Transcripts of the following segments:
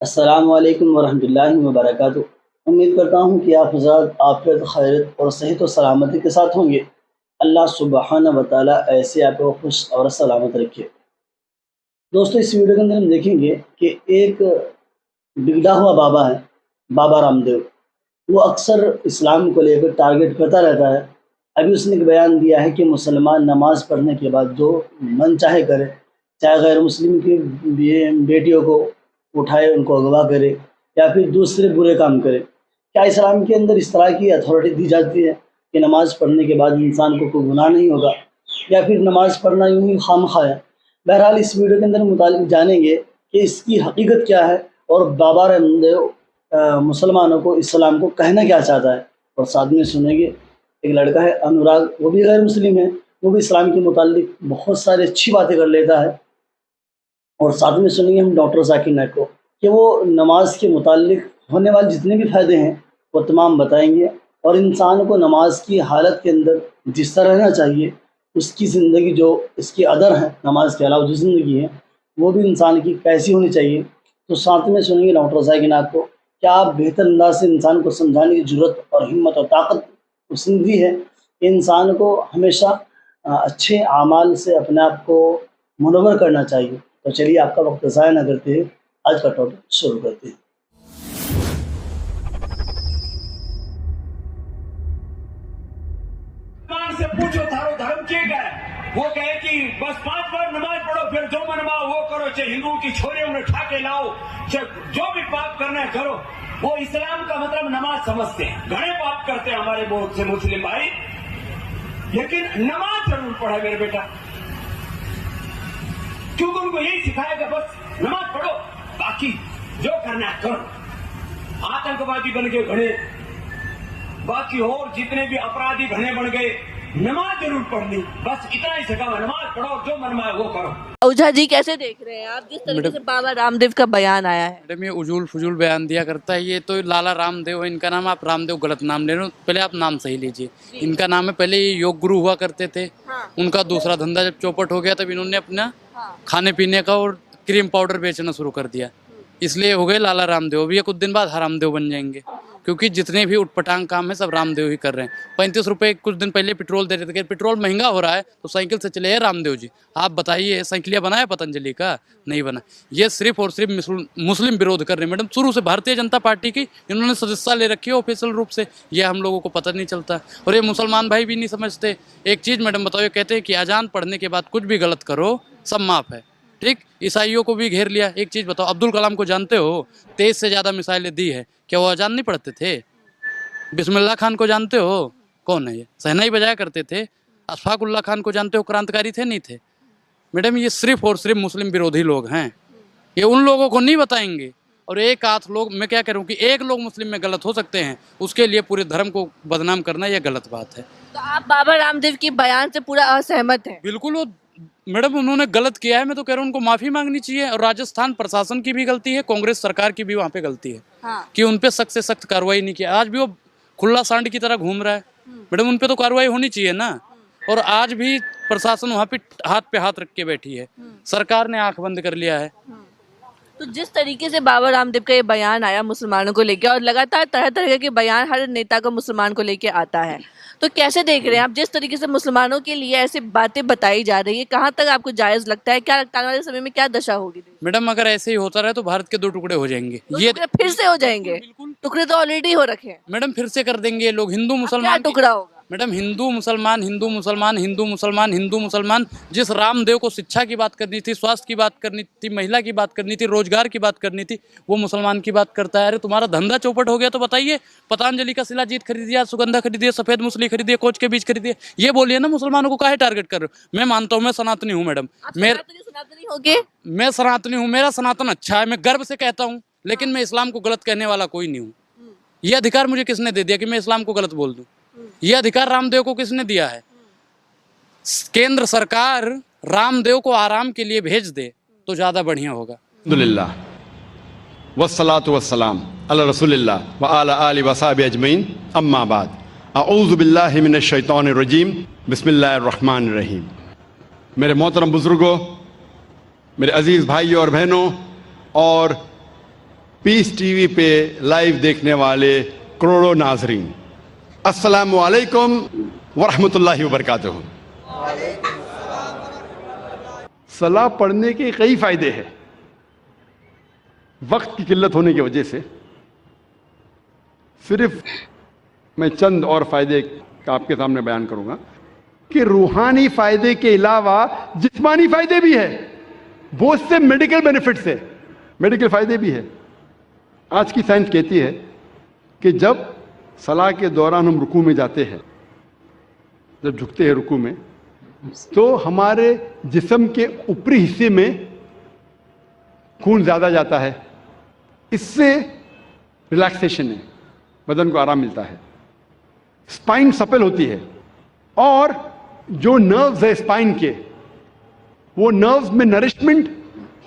अस्सलामुअलैकुम वरहमतुल्लाहि वबरकातुहू। उम्मीद करता हूँ कि आप हज़रात आफ़ियत, खैरियत और सेहत व सलामती के साथ होंगे। अल्लाह सुब्हानहू व तआला ऐसे आपको खुश और सलामत रखे। दोस्तों, इस वीडियो के अंदर हम देखेंगे कि एक बिगड़ा हुआ बाबा है, बाबा रामदेव। वो अक्सर इस्लाम को लेकर टारगेट करता रहता है। अभी उसने एक बयान दिया है कि मुसलमान नमाज़ पढ़ने के बाद जो मन चाहे करे, चाहे गैर मुस्लिम की बेटियों को उठाए, उनको अगवा करे या फिर दूसरे बुरे काम करे। क्या इस्लाम के अंदर इस तरह की अथॉरिटी दी जाती है कि नमाज़ पढ़ने के बाद इंसान को कोई गुनाह नहीं होगा, या फिर नमाज़ पढ़ना यूँ ही खामखा है? बहरहाल इस वीडियो के अंदर मुतालिक जानेंगे कि इसकी हकीकत क्या है और बाबा रामदेव मुसलमानों को, इस्लाम को कहना क्या चाहता है। और साथ में सुनेंगे, एक लड़का है अनुराग, वो भी गैर मुस्लिम है, वो भी इस्लाम के मुतालिक बहुत सारी अच्छी बातें कर लेता है। और साथ में सुनेंगे हम डॉक्टर ज़ाकिर नाइक को कि वो नमाज के मुतालिक होने वाले जितने भी फ़ायदे हैं वो तमाम बताएंगे, और इंसान को नमाज की हालत के अंदर जिस तरह रहना चाहिए, उसकी ज़िंदगी जो इसके अदर हैं, नमाज के अलावा जो ज़िंदगी है वो भी इंसान की कैसी होनी चाहिए। तो साथ में सुनेंगे डॉक्टर ज़ाकिर नाइक को क्या आप बेहतर अंदाज से इंसान को समझाने की ज़रूरत और हिम्मत और ताकत उसने दी है कि इंसान को हमेशा अच्छे आमाल से अपने आप को मुनव्वर करना चाहिए। तो चलिए, आपका वक्त ज़ाया ना करते हुए आज का टॉपिक शुरू करते हैं। से पूछो थारो धर्म के है, वो कहे कि बस 5 बार नमाज पढ़ो, फिर जो मनवाओ वो करो, चाहे हिंदुओं की छोरे उन्हें उठा के लाओ, चाहे जो भी पाप करना है करो। वो इस्लाम का मतलब नमाज समझते हैं। घणे पाप करते हैं हमारे बहुत से मुस्लिम भाई, लेकिन नमाज जरूर पढ़े मेरे बेटा, क्योंकि उनको यही सिखाया कि बस नमाज पढ़ो, बाकी जो करना है करो। आतंकवादी बन गए घणे, बाकी और जितने भी अपराधी घने बन गए, नमाज जरूर पढ़नी, बस इतना ही सिखावा, नमाज पढ़ो, जो मन में वो करो। ओझा जी, कैसे देख रहे हैं आप जिस तरीके से बाबा रामदेव का बयान आया है? मैडम, ये उजूल फजूल बयान दिया करता है। ये तो लाला रामदेव है इनका नाम। आप रामदेव गलत नाम ले रहे हो, पहले आप नाम सही लीजिए। इनका नाम है, पहले ये योग गुरु हुआ करते थे। हाँ। उनका दूसरा धंधा जब चौपट हो गया तब इन्होंने अपना खाने पीने का और क्रीम पाउडर बेचना शुरू कर दिया, इसलिए हो गए लाला रामदेव। अभी ये कुछ दिन बाद हरामदेव बन जाएंगे, क्योंकि जितने भी उटपटांग काम है सब रामदेव ही कर रहे हैं। 35 रुपये कुछ दिन पहले पेट्रोल दे रहे थे। पेट्रोल महंगा हो रहा है तो साइकिल से चले हैं रामदेव जी। आप बताइए, साइकिलिया बनाया पतंजलि का? नहीं बना। ये सिर्फ और सिर्फ मुस्लिम विरोध कर रहे हैं मैडम। शुरू से भारतीय जनता पार्टी की इन्होंने सदस्यता ले रखी है ऑफिशियल रूप से, ये हम लोगों को पता नहीं चलता। और ये मुसलमान भाई भी नहीं समझते। एक चीज़ मैडम बताओ, ये कहते हैं कि अजान पढ़ने के बाद कुछ भी गलत करो सब माफ़ है, ठीक। ईसाइयों को भी घेर लिया। एक चीज़ बताओ, अब्दुल कलाम को जानते हो? 23 से ज़्यादा मिसाइलें दी है, क्या वो अजान नहीं पढ़ते थे? बिस्मिल्लाह खान को जानते हो? कौन है ये? सहनाई बजाया करते थे। अशफाकुल्लाह खान को जानते हो? क्रांतिकारी थे नहीं थे? मैडम, ये सिर्फ और सिर्फ मुस्लिम विरोधी लोग हैं, ये उन लोगों को नहीं बताएंगे। और एक आध लोग, मैं क्या कह रहा हूँ कि एक लोग मुस्लिम में गलत हो सकते हैं, उसके लिए पूरे धर्म को बदनाम करना यह गलत बात है। तो आप बाबा रामदेव के बयान से पूरा असहमत हैं? बिल्कुल। वो मैडम उन्होंने गलत किया है, मैं तो कह रहा हूँ उनको माफ़ी मांगनी चाहिए। और राजस्थान प्रशासन की भी गलती है, कांग्रेस सरकार की भी वहाँ पे गलती है। हाँ। कि उन पे सख्त से सख्त कार्रवाई नहीं किया। आज भी वो खुला सांड की तरह घूम रहा है मैडम, उन पे तो कार्रवाई होनी चाहिए ना। और आज भी प्रशासन वहाँ पे हाथ रख के बैठी है, सरकार ने आंख बंद कर लिया है। तो जिस तरीके से बाबा रामदेव का ये बयान आया मुसलमानों को लेकर, और लगातार तरह तरह के बयान हर नेता को मुसलमान को लेकर आता है, तो कैसे देख रहे हैं आप जिस तरीके से मुसलमानों के लिए ऐसी बातें बताई जा रही है? कहाँ तक आपको जायज लगता है? क्या आने वाले समय में क्या दशा होगी? मैडम, अगर ऐसे ही होता रहे तो भारत के 2 टुकड़े हो जाएंगे। ये फिर से हो जाएंगे? टुकड़े तो ऑलरेडी हो रखे हैं मैडम, फिर से कर देंगे लोग। हिंदू मुसलमान टुकड़ा होगा मैडम, हिंदू मुसलमान हिंदू मुसलमान हिंदू मुसलमान हिंदू मुसलमान। जिस रामदेव को शिक्षा की बात करनी थी, स्वास्थ्य की बात करनी थी, महिला की बात करनी थी, रोजगार की बात करनी थी, वो मुसलमान की बात करता है। अरे तुम्हारा धंधा चौपट हो गया तो बताइए, पतंजलि का शिलाजीत खरीदिए, सुगंधा खरीदिए, सफेद मूसली खरीदिए, कोच के बीज खरीदिए, ये बोलिए ना मुसलमानों को काहे टारगेट कर रहे हो? मैं मानता हूँ, मैं सनातनी हूँ मैडम। सनातनी होगे? मैं सनातनी हूँ, मेरा सनातन अच्छा है, मैं गर्व से कहता हूँ। लेकिन मैं इस्लाम को गलत कहने वाला कोई नहीं हूँ। ये अधिकार मुझे किसने दे दिया कि मैं इस्लाम को गलत बोल दूं? ये अधिकार रामदेव को किसने दिया है? केंद्र सरकार रामदेव को आराम के लिए भेज दे तो ज्यादा बढ़िया होगा। अल्हम्दुलिल्लाह वस्सलातु वस्सलाम अला रसूलिल्लाह व अला आलि व सहाबी अजमईन, अम्मा बाद। अऊज़ु बिल्लाहि मिनश शैतानिर रजीम, बिस्मिल्लाहिर रहमानिर रहीम। मेरे मोहतरम बुजुर्गों, मेरे अजीज भाइयों और बहनों, और पीस टीवी पे लाइव देखने वाले करोड़ों नाजरीन, अस्सलामु अलैकुम वरहमतुल्लाहि वबरकातुहू। सलाह पढ़ने के कई फायदे हैं। वक्त की किल्लत होने की वजह से सिर्फ मैं चंद और फायदे आपके सामने बयान करूंगा कि रूहानी फायदे के अलावा जिस्मानी फायदे भी है, बहुत से मेडिकल बेनिफिट्स है, मेडिकल फायदे भी है। आज की साइंस कहती है कि जब सलाह के दौरान हम रुकू में जाते हैं, जब झुकते हैं रुकू में, तो हमारे जिस्म के ऊपरी हिस्से में खून ज़्यादा जाता है। इससे रिलैक्सेशन है, बदन को आराम मिलता है, स्पाइन सपेल होती है, और जो नर्व्स है स्पाइन के, वो नर्व्स में नरिशमेंट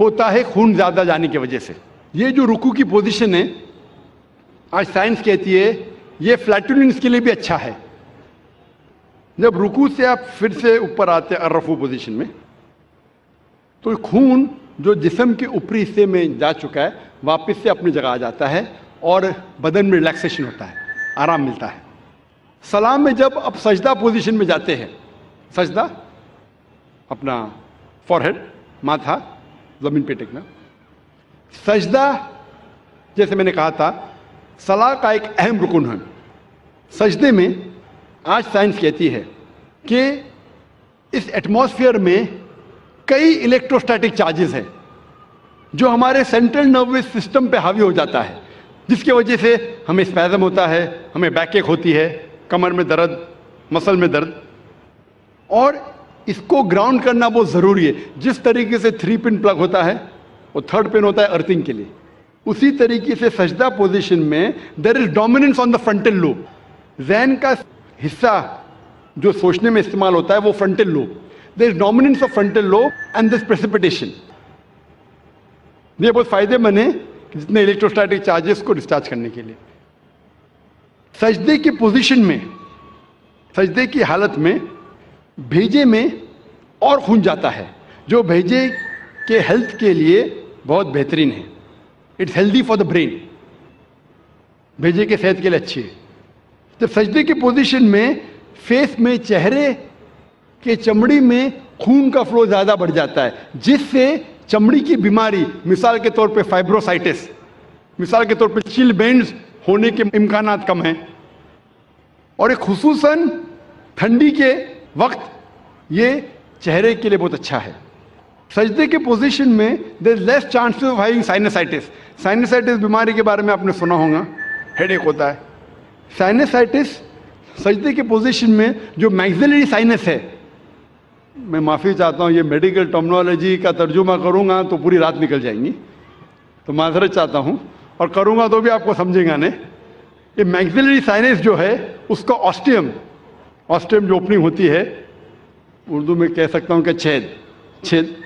होता है खून ज़्यादा जाने की वजह से। ये जो रुकू की पोजीशन है, आज साइंस कहती है ये फ्लैटुलेंस के लिए भी अच्छा है। जब रुकू से आप फिर से ऊपर आते हैं अर्रफू पोजीशन में, तो खून जो जिस्म के ऊपरी हिस्से में जा चुका है वापस से अपनी जगह आ जाता है और बदन में रिलैक्सेशन होता है, आराम मिलता है। सलाम में जब आप सजदा पोजीशन में जाते हैं, सजदा अपना फॉरहेड, माथा जमीन पे टेकना, सजदा जैसे मैंने कहा था सलाह का एक अहम रुकन है। सजदे में आज साइंस कहती है कि इस एटमॉस्फेयर में कई इलेक्ट्रोस्टैटिक चार्जेस हैं जो हमारे सेंट्रल नर्वस सिस्टम पे हावी हो जाता है, जिसकी वजह से हमें स्पैज़म होता है, हमें बैक एक होती है, कमर में दर्द, मसल में दर्द, और इसको ग्राउंड करना बहुत ज़रूरी है। जिस तरीके से 3 पिन प्लग होता है वो 3rd पिन होता है अर्थिंग के लिए, उसी तरीके से सजदा पोजीशन में there is dominance on the frontal lobe. जहन का हिस्सा जो सोचने में इस्तेमाल होता है वो frontal lobe, there is dominance of frontal lobe and this precipitation. ये बहुत फायदेमंद है जितने इलेक्ट्रोस्टैटिक चार्जेस को डिस्चार्ज करने के लिए। सजदे की पोजीशन में, सजदे की हालत में भेजे में और खून जाता है, जो भेजे के हेल्थ के लिए बहुत बेहतरीन है। It's healthy for the brain, भेजे के सेहत के लिए अच्छी है। जब सजदे की पोजीशन में फेस में, चेहरे के चमड़ी में खून का फ्लो ज़्यादा बढ़ जाता है, जिससे चमड़ी की बीमारी, मिसाल के तौर पे फाइब्रोसाइटिस, मिसाल के तौर पे चिल बेंड्स होने के इम्कानात कम हैं। और एक खुसूसन ठंडी के वक्त ये चेहरे के लिए बहुत अच्छा है। सजदे के पोजीशन में there is less chances of having sinusitis. Sinusitis बीमारी के बारे में आपने सुना होगा, हेडेक होता है। साइनसाइटिस सजदे के पोजीशन में जो मैक्सिलरी साइनस है, मैं माफ़ी चाहता हूँ ये मेडिकल टर्मिनोलॉजी का तर्जुमा करूँगा तो पूरी रात निकल जाएंगी, तो माजरत चाहता हूँ, और करूँगा तो भी आपको समझेगा नहीं। ये मैक्सिलरी साइनस जो है उसका ऑस्टियम, ऑस्टियम जो ओपनिंग होती है, उर्दू में कह सकता हूँ कि छेद, छेद,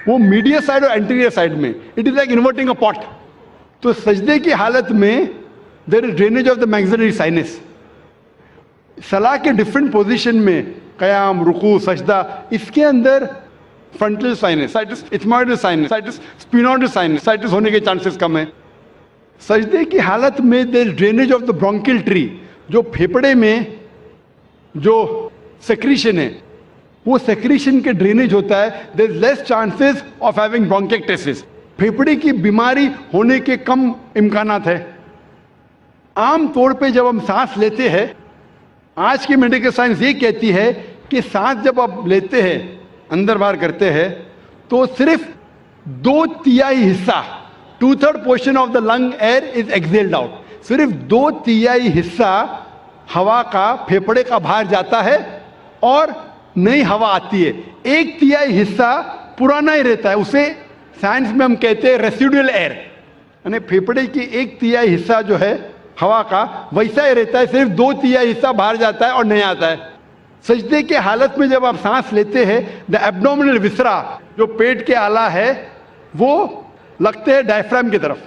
वो मीडियल साइड और एंटीरियर साइड में, it is like inverting a pot. तो सजदे की हालत में there is drainage of the maxillary sinus. सलाह के डिफरेंट पोजीशन में, कयाम, रुकू, सजदा, इसके अंदर frontal sinusitis, ethmoidal sinusitis, sphenoidal sinusitis होने के चांसेस कम है। सजदे की हालत में there is drainage of the bronchial tree, जो फेफड़े में जो सेक्रीशन है वो सेक्रीशन के ड्रेनेज होता है, there is less chances of having bronchitis, फेफड़े की बीमारी होने के कम इम्कानात है। आम तौर पे जब हम सांस लेते हैं, आज की मेडिकल साइंस ये कहती है कि सांस जब आप लेते हैं, अंदर बाहर करते हैं, तो सिर्फ 2/3 हिस्सा, 2/3 portion of the lung air is excelled out. सिर्फ 2/3 हिस्सा हवा का, फेफड़े का बाहर जाता है और नई हवा आती है। 1/3 हिस्सा पुराना ही रहता है, उसे साइंस में हम कहते हैं रेसिडुअल एयर, यानी फेफड़े की 1/3 हिस्सा जो है हवा का वैसा ही रहता है, सिर्फ 2/3 हिस्सा बाहर जाता है और नहीं आता है। सजदे के हालत में जब आप सांस लेते हैं, द एब्डोमिनल विसरा, जो पेट के आला है, वो लगते हैं डायफ्राम की तरफ,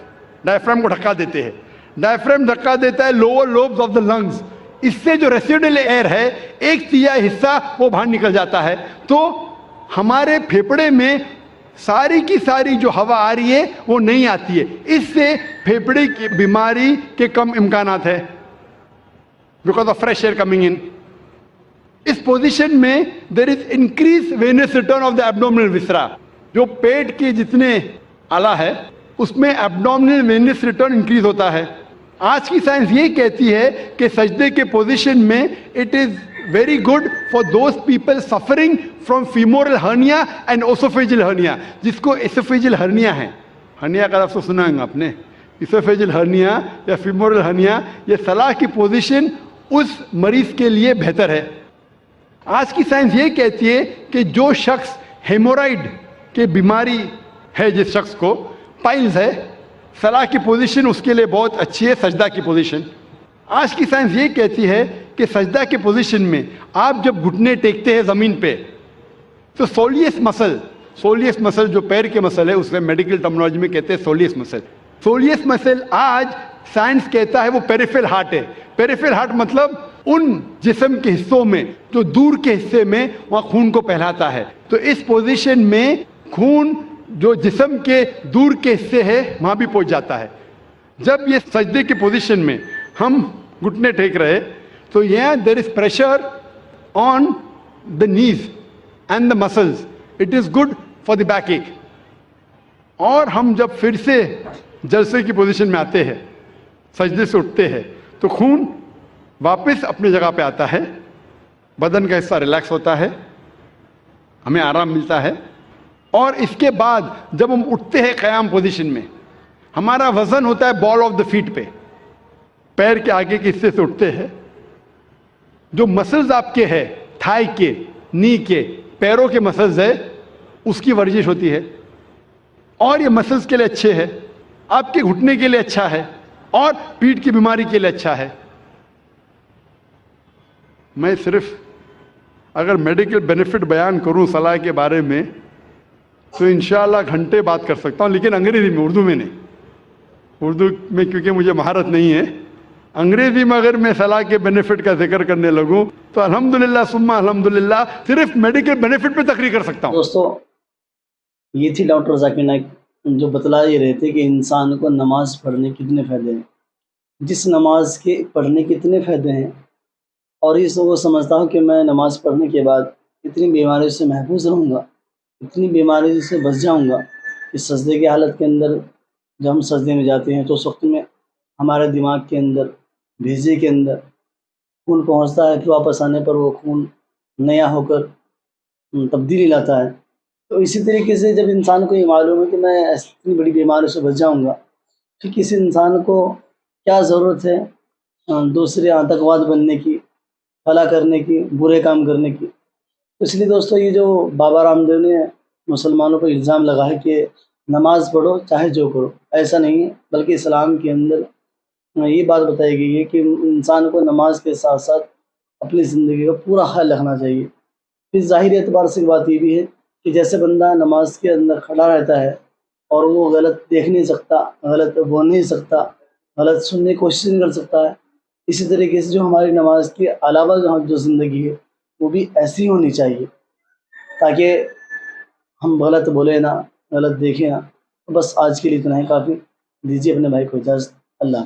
डायफ्राम को ढका देते हैं। डायफ्राम ढका देता है lower lobes of the lungs, इससे जो रेसिडुअल एयर है 1/3 हिस्सा वो बाहर निकल जाता है। तो हमारे फेफड़े में सारी की सारी जो हवा आ रही है वो नहीं आती है। इससे फेफड़े की बीमारी के कम इम्कानात है, because of fresh air coming in. इस पोजीशन में there is increase venous return of the abdominal viscera. जो पेट के जितने आला है उसमें एब्डोमिनल वेनस रिटर्न इंक्रीज होता है। आज की साइंस ये कहती है कि सजदे के पोजीशन में it is very good for those people suffering from femoral hernia and oesophageal hernia. जिसको एसोफेजियल हर्निया है, हर्निया का लफ्ज़ सुना है आपने, एसोफेजियल हर्निया या फीमोरल हर्निया, ये सलाह की पोजीशन उस मरीज के लिए बेहतर है। आज की साइंस ये कहती है कि जो शख्स हेमोराइड के बीमारी है, जिस शख्स को पाइल्स है, सलाह की पोजीशन उसके लिए बहुत अच्छी है, सजदा की पोजीशन। आज की साइंस ये कहती है कि सजदा के पोजीशन में आप जब घुटने टेकते हैं ज़मीन पे, तो सोलियस मसल जो पैर के मसल है, उसमें मेडिकल टर्मिनोलॉजी में कहते हैं सोलियस मसल। सोलियस मसल आज साइंस कहता है वो पेरिफेरल हार्ट है। पेरिफेरल हार्ट मतलब उन जिस्म के हिस्सों में जो दूर के हिस्से में वहाँ खून को फैलाता है। तो इस पोजीशन में खून जो जिस्म के दूर के हिस्से है वहाँ भी पहुँच जाता है। जब ये सजदे के पोजीशन में हम घुटने टेक रहे, तो यहाँ there is pressure on the knees and the muscles, it is good for the backache. और हम जब फिर से जलसे की पोजीशन में आते हैं, सजदे से उठते हैं, तो खून वापस अपनी जगह पे आता है, बदन का हिस्सा रिलैक्स होता है, हमें आराम मिलता है। और इसके बाद जब हम उठते हैं क़याम पोजीशन में, हमारा वजन होता है बॉल ऑफ द फीट पे, पैर के आगे के हिस्से से उठते हैं। जो मसल्स आपके हैं, थाई के, नी के, पैरों के मसल्स है, उसकी वर्जिश होती है। और ये मसल्स के लिए अच्छे हैं, आपके घुटने के लिए अच्छा है, और पीठ की बीमारी के लिए अच्छा है। मैं सिर्फ अगर मेडिकल बेनिफिट बयान करूं सलाह के बारे में तो इंशाअल्लाह घंटे बात कर सकता हूं, लेकिन अंग्रेजी में, उर्दू में नहीं। उर्दू में क्योंकि मुझे महारत नहीं है, अंग्रेजी में अगर मैं सलाह के बेनिफिट का जिक्र करने लगूं तो अल्हम्दुलिल्लाह सुम्मा अल्हम्दुलिल्लाह सिर्फ मेडिकल बेनिफिट पे तकरीर कर सकता हूं। दोस्तों, ये थी डॉक्टर जाकिर नाइक जो बतला ये रहे थे कि इंसान को नमाज पढ़ने के कितने फ़ायदे हैं, जिस नमाज के पढ़ने के कितने फ़ायदे हैं, और इस वो समझता हूँ कि मैं नमाज़ पढ़ने के बाद इतनी बीमारियों से महफूज रहूँगा, इतनी बीमारियों से बच जाऊँगा। इस सजदे की हालत के अंदर जब हम सजदे में जाते हैं तो उस वक्त में हमारे दिमाग के अंदर, भेजे के अंदर खून पहुँचता है, फिर वापस आने पर वो खून नया होकर तब्दीली लाता है। तो इसी तरीके से जब इंसान को ये मालूम है कि मैं इतनी बड़ी बीमारियों से बच जाऊँगा, फिर किसी इंसान को क्या ज़रूरत है दूसरे आतंकवाद बनने की, भला करने की, बुरे काम करने की। तो इसलिए दोस्तों, ये जो बाबा रामदेव ने मुसलमानों पर इल्ज़ाम लगा है कि नमाज़ पढ़ो चाहे जो करो, ऐसा नहीं है, बल्कि इस्लाम के अंदर ये बात बताई गई है कि इंसान को नमाज के साथ साथ अपनी ज़िंदगी का पूरा ख्याल रखना चाहिए। फिर ज़ाहिर एतबार से बात ये भी है कि जैसे बंदा नमाज के अंदर खड़ा रहता है और वो गलत देख नहीं सकता, गलत बोल नहीं सकता, गलत सुनने की कोशिश नहीं कर सकता है, इसी तरीके से जो हमारी नमाज के अलावा जो ज़िंदगी है वो भी ऐसी होनी चाहिए, ताकि हम गलत बोले ना, गलत देखें ना। तो बस आज के लिए इतना ही काफ़ी। दीजिए अपने भाई को इजाज़त। अल्लाह।